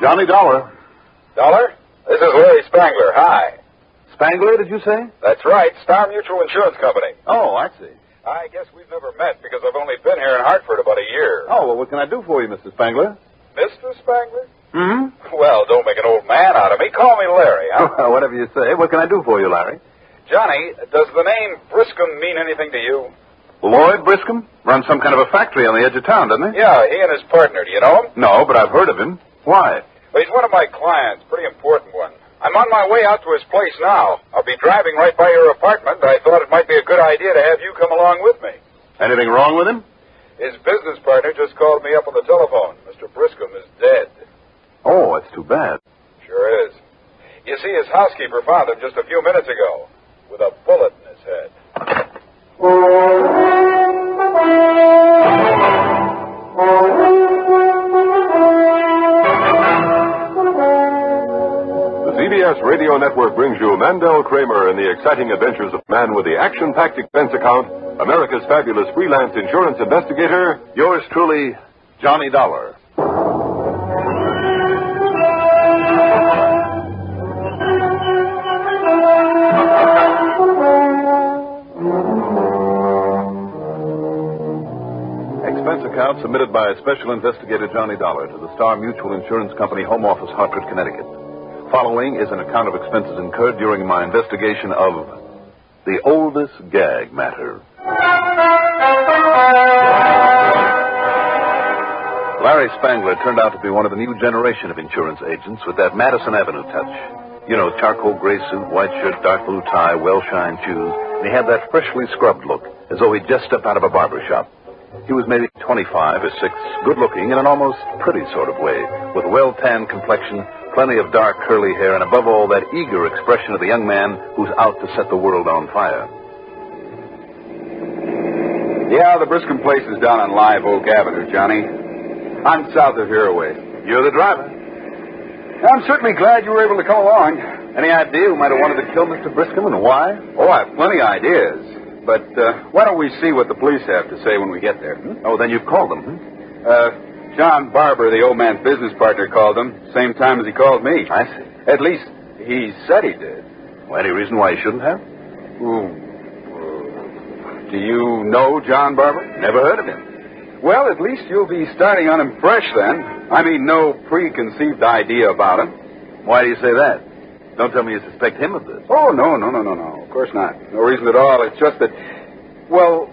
Johnny Dollar. Dollar? This is Larry Spangler. Hi. Spangler, did you say? That's right. Star Mutual Insurance Company. Oh, I see. I guess we've never met because I've only been here in Hartford about a year. Oh, well, what can I do for you, Mr. Spangler? Mr. Spangler? Mm-hmm. Well, don't make an old man out of me. Call me Larry, huh? Whatever you say. What can I do for you, Larry? Johnny, does the name Briscom mean anything to you? Lloyd Briscom? Runs some kind of a factory on the edge of town, doesn't he? Yeah, he and his partner. Do you know him? No, but I've heard of him. Why? Well, he's one of my clients. Pretty important one. I'm on my way out to his place now. I'll be driving right by your apartment. I thought it might be a good idea to have you come along with me. Anything wrong with him? His business partner just called me up on the telephone. Mr. Briscom is dead. Oh, that's too bad. Sure is. You see, his housekeeper found him just a few minutes ago with a bullet in his head. The CBS Radio Network brings you Mandel Kramer and the exciting adventures of a man with the action-packed expense account, America's fabulous freelance insurance investigator, Yours truly, Johnny Dollar. Expense account submitted by Special Investigator Johnny Dollar to the Star Mutual Insurance Company, Home Office, Hartford, Connecticut. Following is an account of expenses incurred during my investigation of the oldest gag matter. Larry Spangler turned out to be one of the new generation of insurance agents with that Madison Avenue touch. You know, charcoal gray suit, white shirt, dark blue tie, well-shined shoes, and he had that freshly scrubbed look, as though he'd just stepped out of a barber shop. He was maybe 25 or 6, good-looking in an almost pretty sort of way, with a well-tanned complexion, plenty of dark curly hair, and above all, that eager expression of the young man who's out to set the world on fire. Yeah, the Briscom place is down on Live Oak Avenue, Johnny. I'm south of here away. You're the driver. I'm certainly glad you were able to come along. Any idea who might have wanted to kill Mr. Briscom and why? Oh, I have plenty of ideas. But why don't we see what the police have to say when we get there? Oh, then you've called them, John Barber, the old man's business partner, called them. Same time as he called me. I see. At least, he said he did. Well, any reason why he shouldn't have? Do you know John Barber? Never heard of him. Well, at least you'll be starting on him fresh then. I mean, no preconceived idea about him. Why do you say that? Don't tell me you suspect him of this. Oh, no. Of course not. No reason at all. It's just that, well,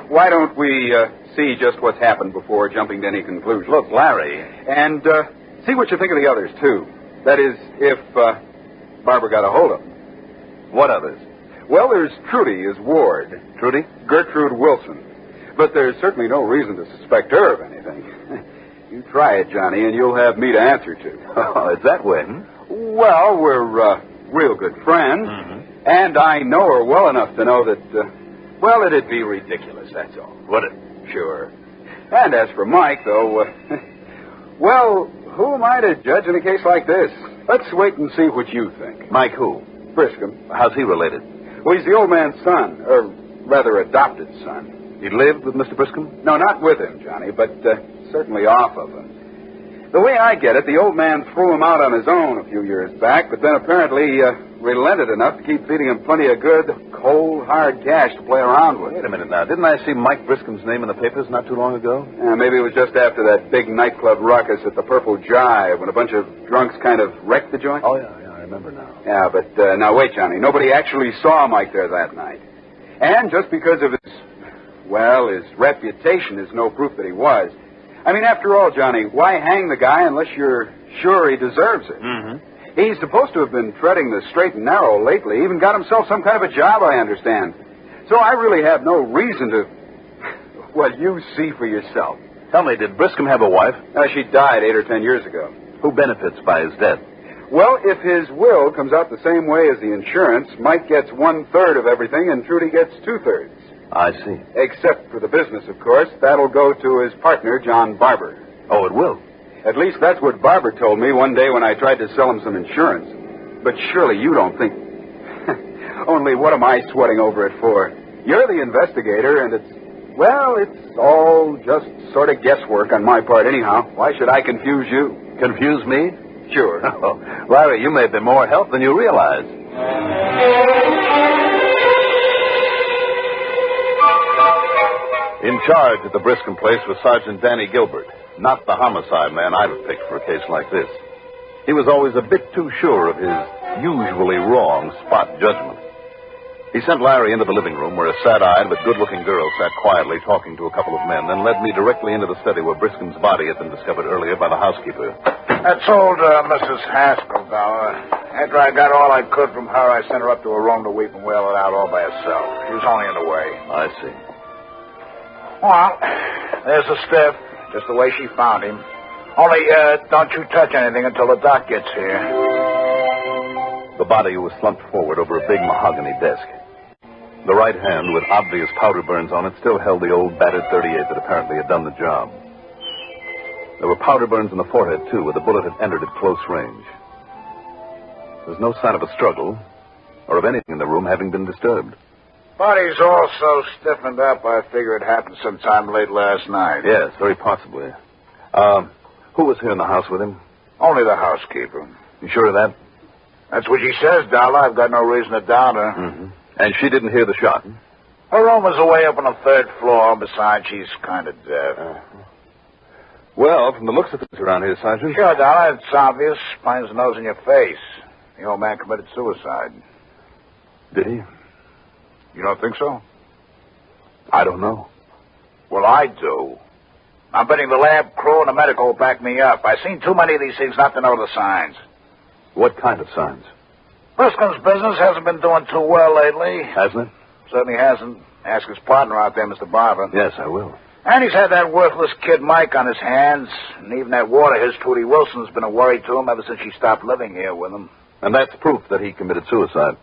why don't we see just what's happened before jumping to any conclusion? Look, Larry. And see what you think of the others, too. That is, if Barber got a hold of him. What others? Well, there's Trudy, his ward. Trudy? Gertrude Wilson. But there's certainly no reason to suspect her of anything. You try it, Johnny, and you'll have me to answer to. Oh, it's that way, Well, we're real good friends. Mm-hmm. And I know her well enough to know that, well, it'd be ridiculous, that's all. Would it? Sure. And as for Mike, though, well, who am I to judge in a case like this? Let's wait and see what you think. Mike who? Briscom. How's he related? Well, he's the old man's son, or rather adopted son. He lived with Mr. Briscom? No, not with him, Johnny, but certainly off of him. The way I get it, the old man threw him out on his own a few years back, but then apparently relented enough to keep feeding him plenty of good, cold, hard cash to play around with. Wait a minute now. Didn't I see Mike Briscom's name in the papers not too long ago? Yeah, maybe it was just after that big nightclub ruckus at the Purple Jive when a bunch of drunks kind of wrecked the joint. Oh, yeah, I remember now. Yeah, but now wait, Johnny. Nobody actually saw Mike there that night. And just because of his reputation is no proof that he was. I mean, after all, Johnny, why hang the guy unless you're sure he deserves it? Mm-hmm. He's supposed to have been treading the straight and narrow lately, even got himself some kind of a job, I understand. So I really have no reason to... Well, you see for yourself. Tell me, did Briscom have a wife? She died 8 or 10 years ago. Who benefits by his death? Well, if his will comes out the same way as the insurance, Mike gets 1/3 of everything and Trudy gets 2/3. I see. Except for the business, of course. That'll go to his partner, John Barber. Oh, it will? At least that's what Barber told me one day when I tried to sell him some insurance. But surely you don't think... Only what am I sweating over it for? You're the investigator, and it's all just sort of guesswork on my part anyhow. Why should I confuse you? Confuse me? Sure. Oh, Larry, you may have been more help than you realize. In charge at the Briscoe place was Sergeant Danny Gilbert, not the homicide man I'd have picked for a case like this. He was always a bit too sure of his usually wrong spot judgment. He sent Larry into the living room where a sad-eyed but good-looking girl sat quietly talking to a couple of men, then led me directly into the study where Briscoe's body had been discovered earlier by the housekeeper. I told Mrs. Haskell, Dollar. After I got all I could from her, I sent her up to her room to weep and wail it out all by herself. She was only in the way. I see. Well, there's the stiff, just the way she found him. Only, don't you touch anything until the doc gets here. The body was slumped forward over a big mahogany desk. The right hand, with obvious powder burns on it, still held the old battered .38 that apparently had done the job. There were powder burns in the forehead, too, where the bullet had entered at close range. There's no sign of a struggle or of anything in the room having been disturbed. Body's all so stiffened up, I figure it happened sometime late last night. Yes, very possibly. Who was here in the house with him? Only the housekeeper. You sure of that? That's what she says, Dollar. I've got no reason to doubt her. Mm-hmm. And she didn't hear the shot? Her room was away up on the third floor. Besides, she's kind of deaf. Well, from the looks of things around here, Sergeant... Sure, Dollar. It's obvious. Plain as the nose in your face. The old man committed suicide. Did he? You don't think so? I don't know. Well, I do. I'm betting the lab crew and the medical will back me up. I've seen too many of these things not to know the signs. What kind of signs? Briscoe's business hasn't been doing too well lately. Hasn't it? Certainly hasn't. Ask his partner out there, Mr. Barber. Yes, I will. And he's had that worthless kid Mike on his hands. And even that water, his Trudy Wilson's been a worry to him ever since she stopped living here with him. And that's proof that he committed suicide.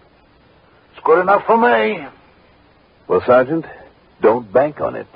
It's good enough for me. Well, Sergeant, don't bank on it.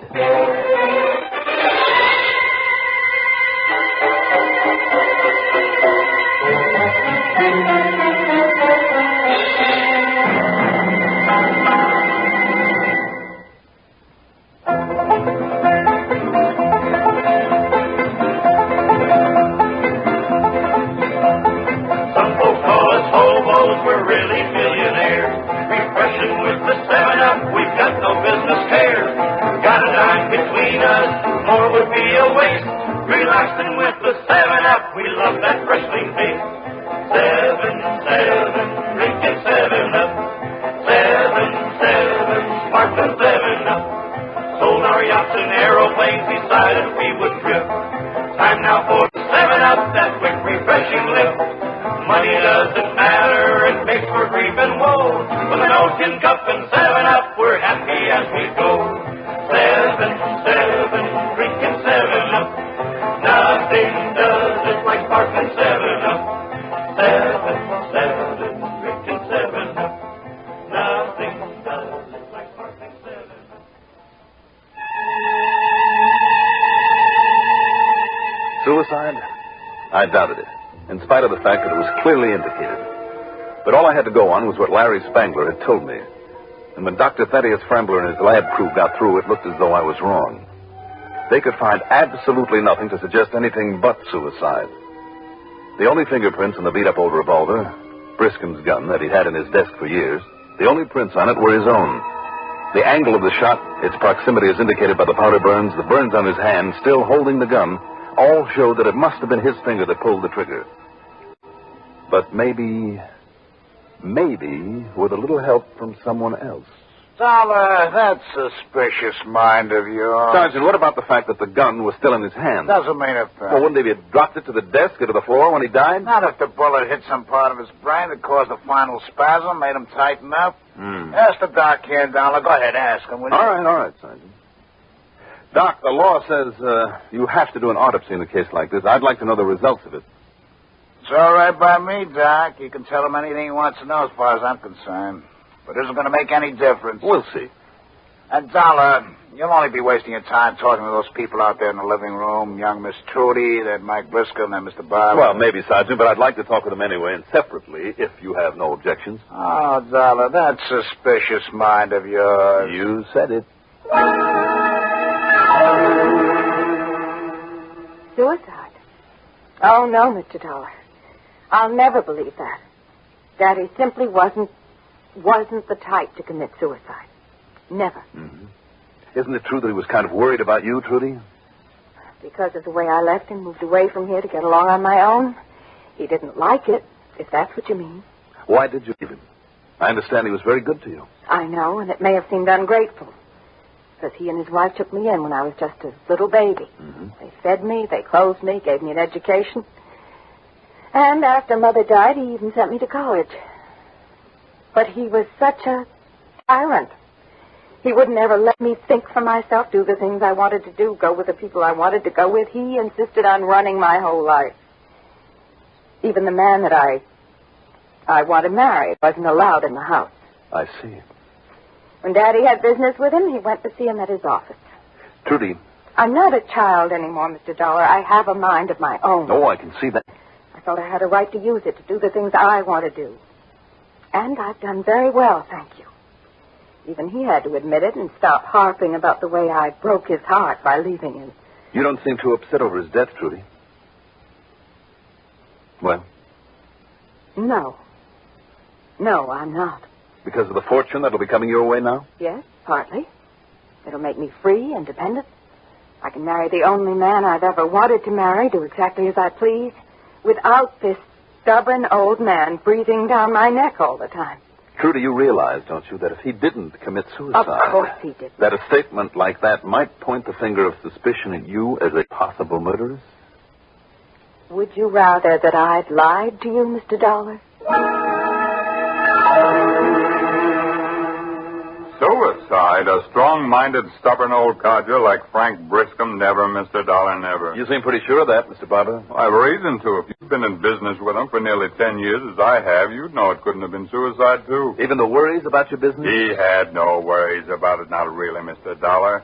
Suicide? I doubted it, in spite of the fact that it was clearly indicated. But all I had to go on was what Larry Spangler had told me. And when Dr. Thaddeus Frambler and his lab crew got through, it looked as though I was wrong. They could find absolutely nothing to suggest anything but suicide. The only fingerprints on the beat-up old revolver, Briscoe's gun that he'd had in his desk for years, the only prints on it were his own. The angle of the shot, its proximity as indicated by the powder burns, the burns on his hand, still holding the gun, all showed that it must have been his finger that pulled the trigger. But maybe with a little help from someone else. Dollar, that suspicious mind of yours. Sergeant, what about the fact that the gun was still in his hand? Doesn't mean a thing. Well, wouldn't he have dropped it to the desk or to the floor when he died? Not if the bullet hit some part of his brain that caused a final spasm, made him tighten up. Ask the doc here, Dollar. Go ahead, ask him, will you? All right, Sergeant. Doc, the law says you have to do an autopsy in a case like this. I'd like to know the results of it. It's all right by me, Doc. You can tell him anything he wants to know as far as I'm concerned. But it isn't going to make any difference. We'll see. And, Dollar, you'll only be wasting your time talking to those people out there in the living room. Young Miss Trudy, that Mike Briscoe, and that Mr. Barber. Well, maybe, Sergeant, but I'd like to talk with them anyway, and separately, if you have no objections. Oh, Dollar, that suspicious mind of yours. You said it. Suicide? Oh, no, Mr. Dollar. I'll never believe that. Daddy simply wasn't the type to commit suicide. Never. Mm-hmm. Isn't it true that he was kind of worried about you, Trudy? Because of the way I left him, moved away from here to get along on my own. He didn't like it, if that's what you mean. Why did you leave him? I understand he was very good to you. I know, and it may have seemed ungrateful. Because he and his wife took me in when I was just a little baby. Mm-hmm. They fed me, they clothed me, gave me an education. And after Mother died, he even sent me to college. But he was such a tyrant. He wouldn't ever let me think for myself, do the things I wanted to do, go with the people I wanted to go with. He insisted on running my whole life. Even the man that I wanted married wasn't allowed in the house. I see. When Daddy had business with him, he went to see him at his office. Trudy. I'm not a child anymore, Mr. Dollar. I have a mind of my own. Oh, I can see that. I felt I had a right to use it to do the things I want to do. And I've done very well, thank you. Even he had to admit it and stop harping about the way I broke his heart by leaving him. You don't seem too upset over his death, Trudy. Well? No. No, I'm not. Because of the fortune that'll be coming your way now? Yes, partly. It'll make me free, independent. I can marry the only man I've ever wanted to marry, do exactly as I please, without this stubborn old man breathing down my neck all the time. Trudy, you realize, don't you, that if he didn't commit suicide... Of course he did. That a statement like that might point the finger of suspicion at you as a possible murderess? Would you rather that I'd lied to you, Mr. Dollar? Suicide? A strong-minded, stubborn old codger like Frank Briscom? Never, Mr. Dollar, never. You seem pretty sure of that, Mr. Barber. I have reason to. If you've been in business with him for nearly 10 years, as I have, you'd know it couldn't have been suicide, too. Even the worries about your business? He had no worries about it, not really, Mr. Dollar.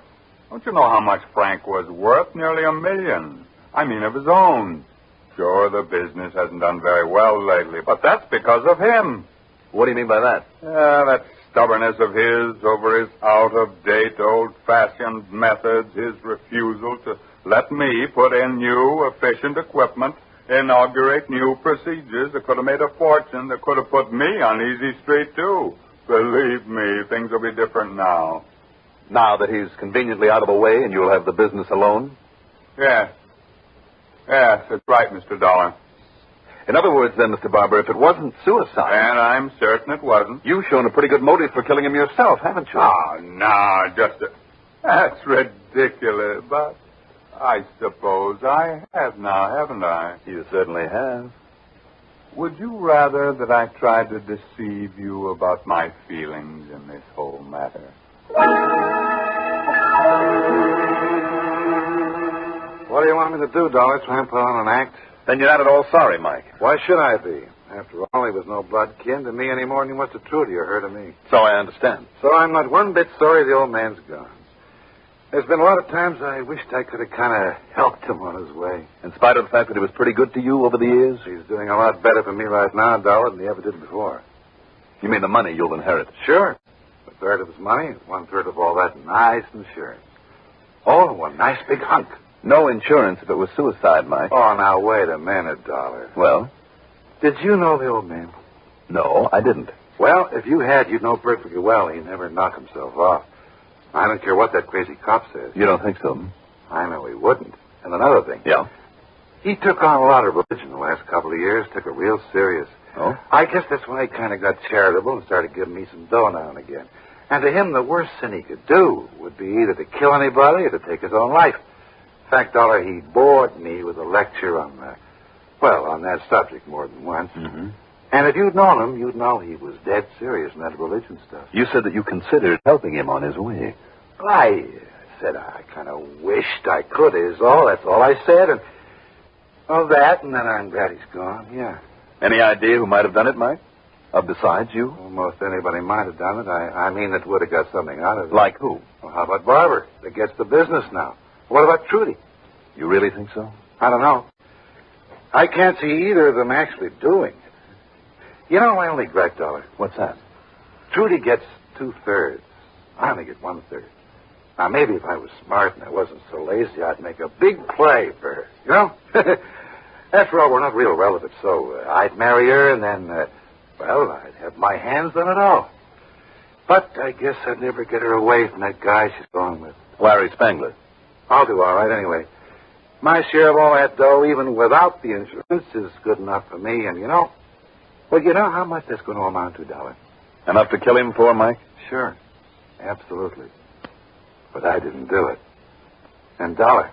Don't you know how much Frank was worth? Nearly $1 million. I mean, of his own. Sure, the business hasn't done very well lately, but that's because of him. What do you mean by that? That stubbornness of his over his out-of-date, old-fashioned methods, his refusal to let me put in new, efficient equipment, inaugurate new procedures that could have made a fortune, that could have put me on easy street, too. Believe me, things will be different now. Now that he's conveniently out of the way and you'll have the business alone? Yes. Yes, that's right, Mr. Dollar. In other words, then, Mr. Barber, if it wasn't suicide... And I'm certain it wasn't. You've shown a pretty good motive for killing him yourself, haven't you? Oh, no, That's ridiculous, but I suppose I have now, haven't I? You certainly have. Would you rather that I tried to deceive you about my feelings in this whole matter? What do you want me to do, Dollar? Try and put on an act? Then you're not at all sorry, Mike. Why should I be? After all, he was no blood kin to me any more than he was to Trudy or her to me. So I understand. So I'm not one bit sorry the old man's gone. There's been a lot of times I wished I could have kind of helped him on his way. In spite of the fact that he was pretty good to you over the years? He's doing a lot better for me right now, Dollar, than he ever did before. You mean the money you'll inherit? Sure. A third of his money, 1/3 of all that nice insurance. Oh, one nice big hunk. No insurance if it was suicide, Mike. Oh, now, wait a minute, Dollar. Well? Did you know the old man? No, I didn't. Well, if you had, you'd know perfectly well he'd never knock himself off. I don't care what that crazy cop says. You don't think so? I know he wouldn't. And another thing. Yeah? He took on a lot of religion the last couple of years, took it real serious. Oh? I guess that's when he kind of got charitable and started giving me some dough now and again. And to him, the worst sin he could do would be either to kill anybody or to take his own life. In fact, Dollar, he bored me with a lecture on that subject more than once. Mm-hmm. And if you'd known him, you'd know he was dead serious in that religion stuff. You said that you considered helping him on his way. Well, I said I kind of wished I could, is all. That's all I said. And that, and then I'm glad he's gone, yeah. Any idea who might have done it, Mike? Besides you? Almost anybody might have done it. I mean, that would have got something out of it. Like who? Well, how about Barber? That gets the business now. What about Trudy? You really think so? I don't know. I can't see either of them actually doing it. You know my only gripe, Dollar? What's that? Trudy gets 2/3. I only get 1/3. Now, maybe if I was smart and I wasn't so lazy, I'd make a big play for her. You know? After all, we're not real relatives, so I'd marry her and then, I'd have my hands on it all. But I guess I'd never get her away from that guy she's going with. Larry Spangler. I'll do all right anyway. My share of all that dough, even without the insurance, is good enough for me. And you know how much that's going to amount to, Dollar? Enough to kill him for, Mike? Sure. Absolutely. But I didn't do it. And Dollar,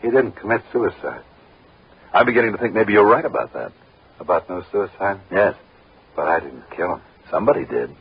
he didn't commit suicide. I'm beginning to think maybe you're right about that. About no suicide? Yes. But I didn't kill him. Somebody did.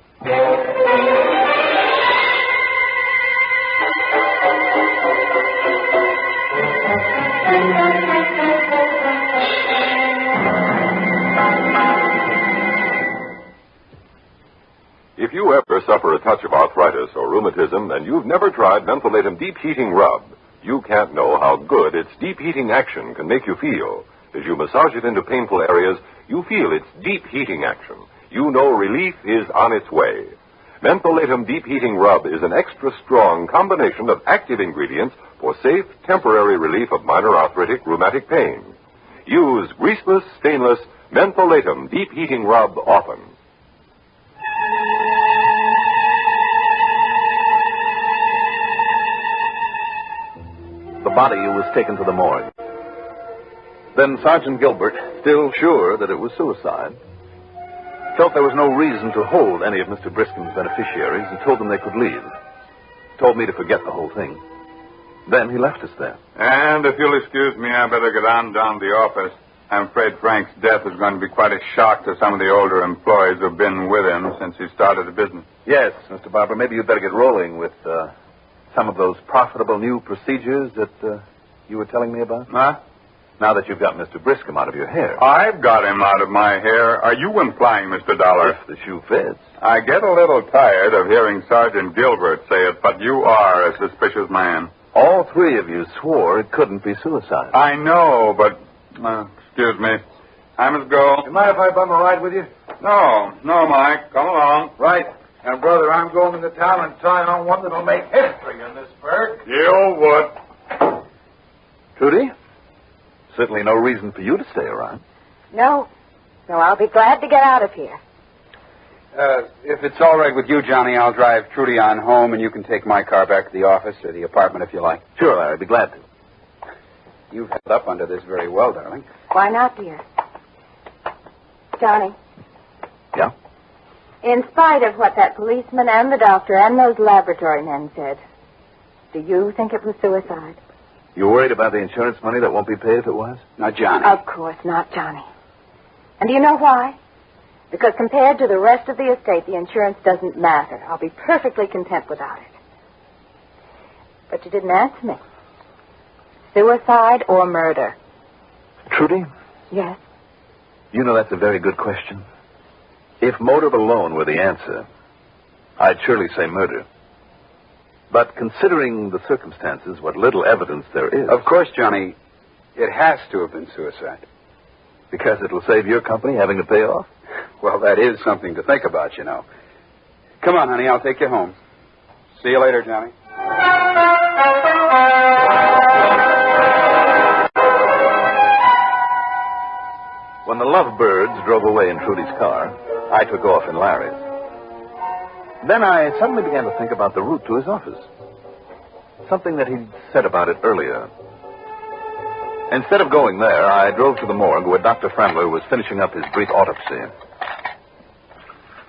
If you ever suffer a touch of arthritis or rheumatism and you've never tried Mentholatum Deep Heating Rub, you can't know how good its deep heating action can make you feel. As you massage it into painful areas, you feel its deep heating action. You know relief is on its way. Mentholatum Deep Heating Rub is an extra strong combination of active ingredients for safe, temporary relief of minor arthritic rheumatic pain. Use greaseless, stainless Mentholatum Deep Heating Rub often. The body was taken to the morgue. Then Sergeant Gilbert, still sure that it was suicide, felt there was no reason to hold any of Mr. Briskin's beneficiaries and told them they could leave. Told me to forget the whole thing. Then he left us there. And if you'll excuse me, I better get on down to the office. I'm afraid Frank's death is going to be quite a shock to some of the older employees who've been with him since he started the business. Yes, Mr. Barber, maybe you'd better get rolling with some of those profitable new procedures that you were telling me about. Huh? Now that you've got Mr. Briskin out of your hair. I've got him out of my hair. Are you implying, Mr. Dollar? If the shoe fits. I get a little tired of hearing Sergeant Gilbert say it, but you are a suspicious man. All three of you swore it couldn't be suicide. I know, but... excuse me. I must go. You mind if I bum a ride with you? No, Mike. Come along. Right. And, brother, I'm going into town and trying on one that'll make history in this burg. You would. Trudy? Certainly no reason for you to stay around. No. No, I'll be glad to get out of here. If it's all right with you, Johnny, I'll drive Trudy on home, and you can take my car back to the office or the apartment if you like. Sure, Larry. I'd be glad to. You've held up under this very well, darling. Why not, dear? Johnny. Yeah? In spite of what that policeman and the doctor and those laboratory men said, do you think it was suicide? You worried about the insurance money that won't be paid if it was? Not Johnny. Of course not, Johnny. And do you know why? Because compared to the rest of the estate, the insurance doesn't matter. I'll be perfectly content without it. But you didn't answer me. Suicide or murder? Trudy? Yes. You know that's a very good question. If motive alone were the answer, I'd surely say murder. But considering the circumstances, what little evidence there is... Of course, Johnny, it has to have been suicide. Because it'll save your company having to pay off? Well, that is something to think about, you know. Come on, honey, I'll take you home. See you later, Johnny. When the lovebirds drove away in Trudy's car, I took off in Larry's. Then I suddenly began to think about the route to his office. Something that he'd said about it earlier. Instead of going there, I drove to the morgue where Dr. Frambler was finishing up his brief autopsy.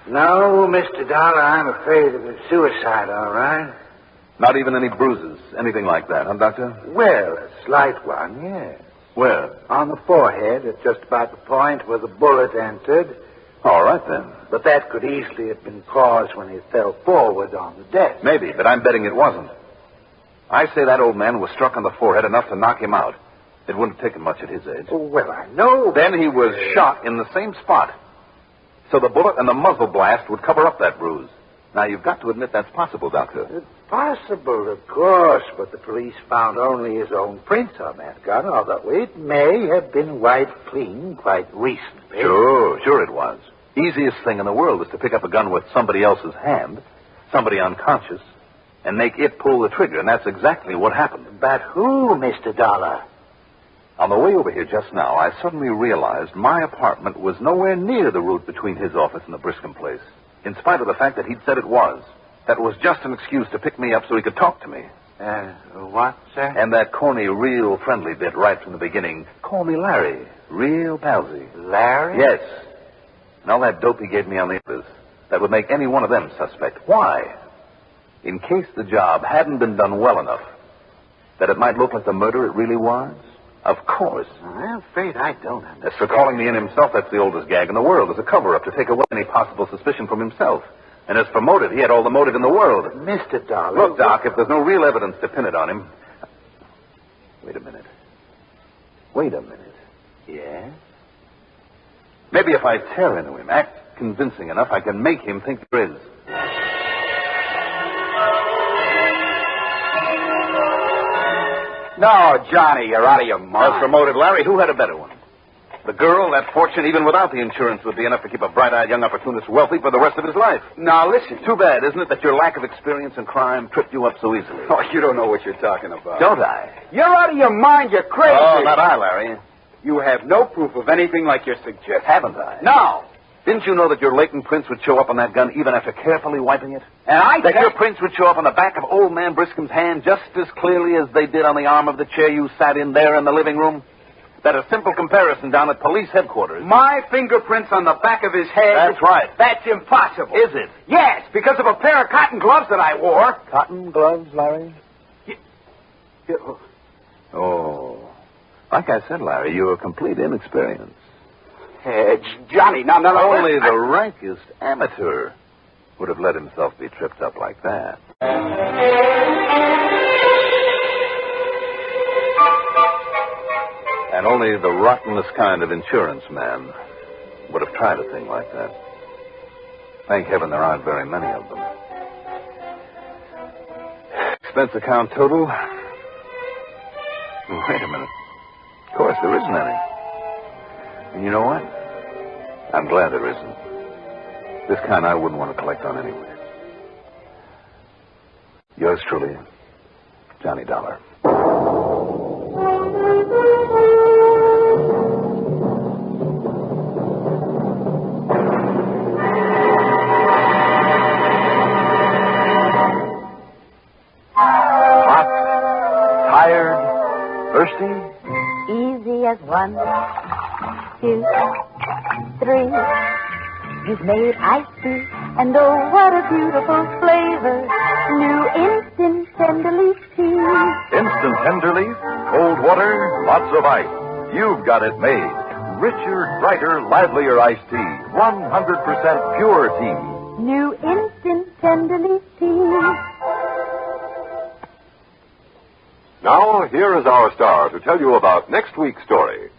No, Mr. Dollar, I'm afraid of a suicide, all right. Not even any bruises, anything like that, huh, Doctor? Well, a slight one, yes. Where? On the forehead, at just about the point where the bullet entered. All right, then. But that could easily have been caused when he fell forward on the desk. Maybe, but I'm betting it wasn't. I say that old man was struck on the forehead enough to knock him out. It wouldn't have taken much at his age. Oh, well, I know. Then he was shot in the same spot. So the bullet and the muzzle blast would cover up that bruise. Now, you've got to admit that's possible, Doctor. It's possible, of course, but the police found only his own print on that gun, although it may have been wiped clean quite recently. Sure it was. Easiest thing in the world is to pick up a gun with somebody else's hand, somebody unconscious, and make it pull the trigger, and that's exactly what happened. But who, Mr. Dollar? On the way over here just now, I suddenly realized my apartment was nowhere near the route between his office and the Briscom place, in spite of the fact that he'd said it was. That was just an excuse to pick me up so he could talk to me. What, sir? And that corny, real friendly bit right from the beginning. Call me Larry. Real palsy. Larry? Yes. And all that dope he gave me on the others, that would make any one of them suspect. Why? In case the job hadn't been done well enough, that it might look like the murder it really was? Of course. I'm afraid I don't understand. As for calling me in himself, that's the oldest gag in the world. As a cover-up to take away any possible suspicion from himself. And as for motive, he had all the motive in the world. Mr. Dollar. Look, Doc, if there's no real evidence to pin it on him... Wait a minute. Yes? Maybe if I tear into him, act convincing enough, I can make him think there is. No, Johnny, you're out of your mind. As for motive, Larry, who had a better one? The girl, that fortune, even without the insurance, would be enough to keep a bright-eyed young opportunist wealthy for the rest of his life. Now, listen. Too bad, isn't it, that your lack of experience in crime tripped you up so easily? Oh, you don't know what you're talking about. Don't I? You're out of your mind. You're crazy. Oh, not I, Larry. You have no proof of anything like you're suggesting. Haven't I? No. Didn't you know that your latent prints would show up on that gun even after carefully wiping it? And That your prints would show up on the back of old man Briscom's hand just as clearly as they did on the arm of the chair you sat in there in the living room? That a simple comparison down at police headquarters. My fingerprints on the back of his head. That's right. That's impossible. Is it? Yes, because of a pair of cotton gloves that I wore. Cotton gloves, Larry? Yeah. Oh. Like I said, Larry, you're a complete inexperience. Johnny, now. Only the rankest amateur would have let himself be tripped up like that. And only the rottenest kind of insurance man would have tried a thing like that. Thank heaven there aren't very many of them. Expense account total? Wait a minute. Of course, there isn't any. And you know what? I'm glad there isn't. This kind I wouldn't want to collect on anyway. Yours truly, Johnny Dollar. Hot, tired, thirsty? Easy as 1, 2, 3. You've made iced tea, and oh, what a beautiful flavor. New instant tenderleaf tea. Instant Tenderleaf, cold water, lots of ice. You've got it made. Richer, brighter, livelier iced tea. 100% pure tea. New instant tenderleaf tea. Now, here is our star to tell you about next week's story.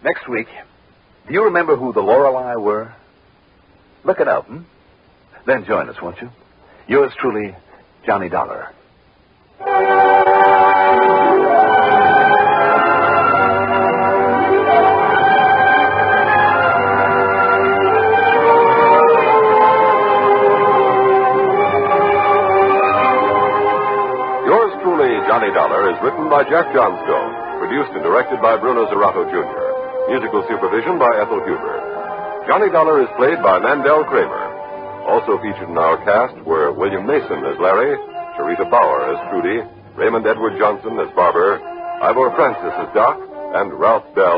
Next week, do you remember who the Lorelei were? Look it up, Then join us, won't you? Yours truly, Johnny Dollar. Yours truly, Johnny Dollar, is written by Jack Johnstone, produced and directed by Bruno Zerato, Jr., musical supervision by Ethel Huber. Johnny Dollar is played by Mandel Kramer. Also featured in our cast were William Mason as Larry, Sharita Bauer as Trudy, Raymond Edward Johnson as Barber, Ivor Francis as Doc, and Ralph Bell